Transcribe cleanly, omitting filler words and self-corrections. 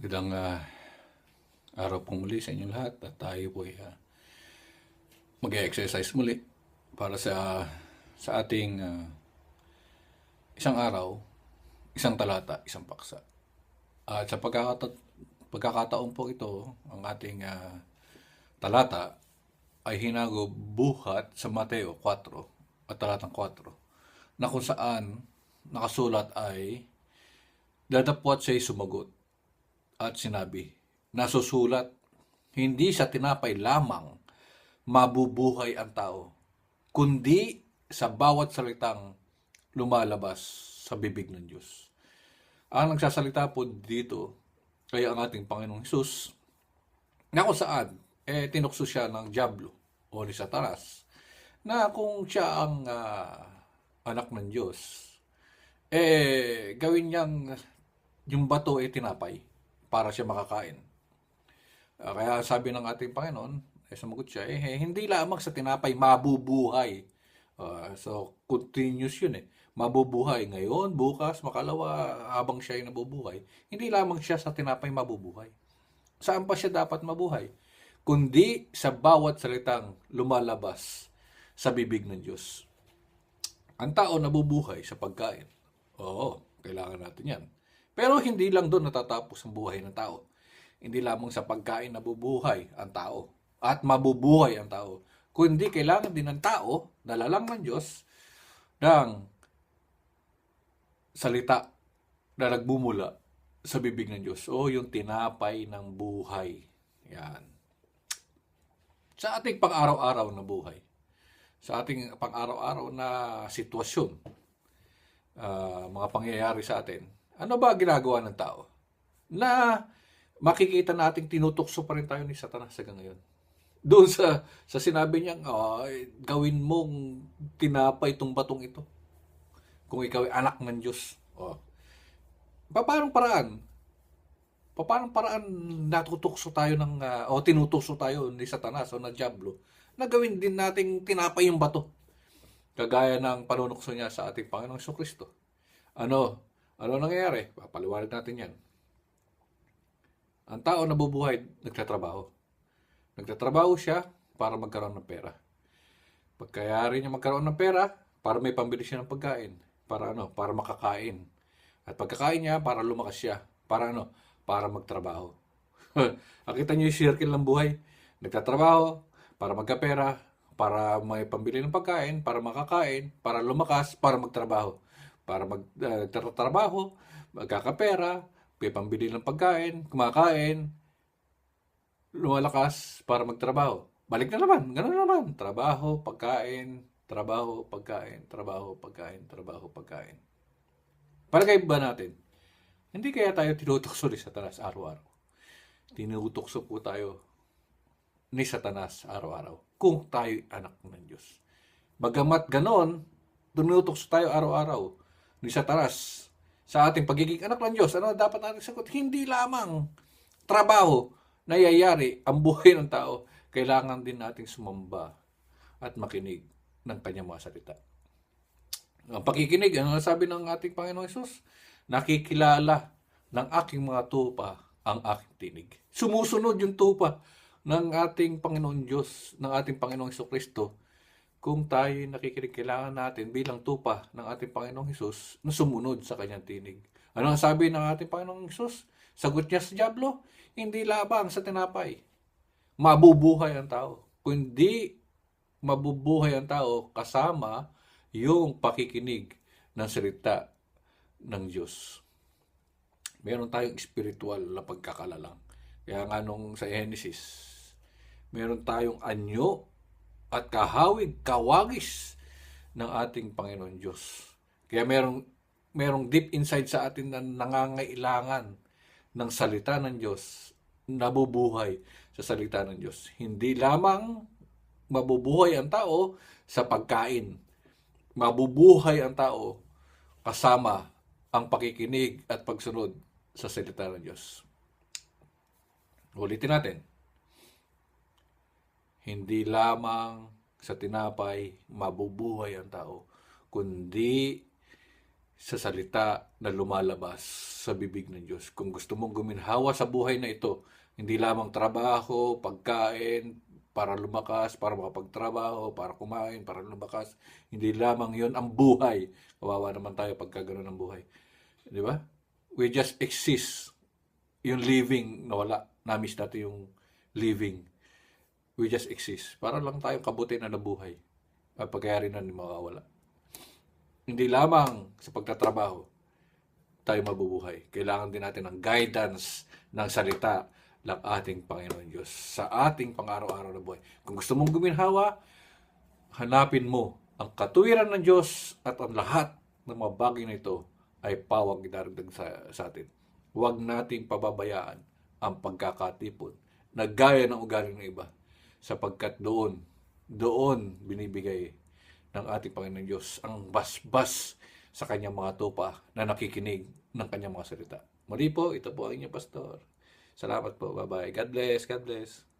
Magandang araw po muli sa inyo lahat at tayo po ay mag-exercise muli para sa ating isang araw, isang talata, isang paksa. At sa pagkakataon po ito, ang ating talata ay hinago buhat sa Mateo 4 at talatang 4 na kung saan nakasulat ay dadapwat siya'y sumagot at sinabi, nasusulat, hindi sa tinapay lamang mabubuhay ang tao, kundi sa bawat salitang lumalabas sa bibig ng Diyos. Ang nagsasalita po dito ay ang ating Panginoong Hesus na kung saan tinukso siya ng Diablo o ni Satanas na kung siya ang anak ng Diyos, gawin niyang yung bato ay tinapay para siya makakain. Kaya sabi ng ating Panginoon, sumagot siya, hindi lamang sa tinapay mabubuhay. So, continuous yun Mabubuhay ngayon, bukas, makalawa, habang siya ay nabubuhay. Hindi lamang siya sa tinapay mabubuhay. Saan pa siya dapat mabuhay? Kundi sa bawat salitang lumalabas sa bibig ng Diyos. Ang tao nabubuhay sa pagkain. Oo, kailangan natin yan. Pero hindi lang doon natatapos ang buhay ng tao. Hindi lamang sa pagkain nabubuhay ang tao at mabubuhay ang tao. Kundi kailangan din ng tao, dalalang ng Diyos, ng salita na nagbumula sa bibig ng Diyos. O yung tinapay ng buhay. Yan. Sa ating pang-araw-araw na buhay, sa ating pang-araw-araw na sitwasyon, mga pangyayari sa atin, ano ba ginagawa ng tao? Na makikita nating tinutokso pa rin tayo ni Satanas hanggang ngayon. Doon sa sinabi niya, gawin mong tinapay itong batong ito. Kung ikaw ay anak ng Diyos. Paano paraan? Paano paraan natutokso tayo o tinutokso tayo ni Satanas o na Diablo na gawin din nating tinapay yung bato? Kagaya ng panunukso niya sa ating Panginoong Jesucristo. Ano nangyayari? Papaliwanag natin yan. Ang tao nabubuhay, nagtatrabaho. Nagtatrabaho siya para magkaroon ng pera. Pagkayari niya magkaroon ng pera, para may pambili siya ng pagkain. Para makakain. At pagkakain niya, para lumakas siya. Para magtrabaho. Nakita niyo yung circle ng buhay. Nagtatrabaho, para magkapera, para may pambili ng pagkain, para makakain, para lumakas, para magtrabaho. Para magtrabaho, magkakapera, may pambili ng pagkain, kumakain, lumalakas para magtrabaho. Balik na naman, gano'n naman. Trabaho, pagkain, trabaho, pagkain, trabaho, pagkain, trabaho, pagkain. Palagay ba natin, hindi kaya tayo tinutokso ni Satanas araw-araw? Tinutokso po tayo ni Satanas araw-araw kung tayo anak ng Diyos. Bagamat ganon, tinutokso tayo araw-araw ni Satanas sa ating pagiging anak ng Diyos. Ano dapat natin sagot? Hindi lamang trabaho nayayari ang buhay ng tao, kailangan din nating sumamba at makinig ng kanyang mga salita. Ang pakikinig, ano sabi ng ating Panginoong Hesus? Nakikilala ng aking mga tupa ang aking tinig. Sumusunod yung tupa ng ating Panginoon Diyos, ng ating Panginoong Jesucristo. Kung tayo nakikinig, kailangan natin bilang tupa ng ating Panginoong Hesus na sumunod sa kanyang tinig. Ano ang sabi ng ating Panginoong Hesus? Sagot niya sa Diablo, hindi labang sa tinapay. Mabubuhay ang tao. Kundi mabubuhay ang tao kasama yung pakikinig ng salita ng Diyos. Meron tayong spiritual na pagkakalalang. Kaya nga nung sa Genesis, meron tayong anyo at kahawig, kawagis ng ating Panginoon Diyos. Kaya merong deep inside sa atin na nangangailangan ng salita ng Diyos, nabubuhay sa salita ng Diyos. Hindi lamang mabubuhay ang tao sa pagkain. Mabubuhay ang tao kasama ang pakikinig at pagsunod sa salita ng Diyos. Ulitin natin. Hindi lamang sa tinapay mabubuhay ang tao, kundi sa salita na lumalabas sa bibig ng Diyos. Kung gusto mong guminhawa sa buhay na ito, hindi lamang trabaho, pagkain, para lumakas, para makapagtrabaho, para kumain, para lumakas. Hindi lamang yon ang buhay. Kawawa naman tayo pagka ganun ang buhay. Di ba? We just exist. Yung living, nawala. Namiss natin yung living. We just exist. Para lang tayong kabuti na nabuhay. At pagkayari na ni makawala. Hindi lamang sa pagtatrabaho tayo mabubuhay. Kailangan din natin ng guidance ng salita ng ating Panginoon Diyos sa ating pang-araw-araw na buhay. Kung gusto mong guminhawa, hanapin mo ang katuwiran ng Diyos at ang lahat ng mga bagay na ito ay pawang idaragdag sa atin. Huwag nating pababayaan ang pagkakatipon na gaya ng ugali ng iba sapagkat doon binibigay ng ating Panginoon Diyos ang basbas sa kanyang mga tupa na nakikinig ng kanyang mga salita. Muli po, ito po ang inyong pastor. Salamat po. Bye-bye. God bless. God bless.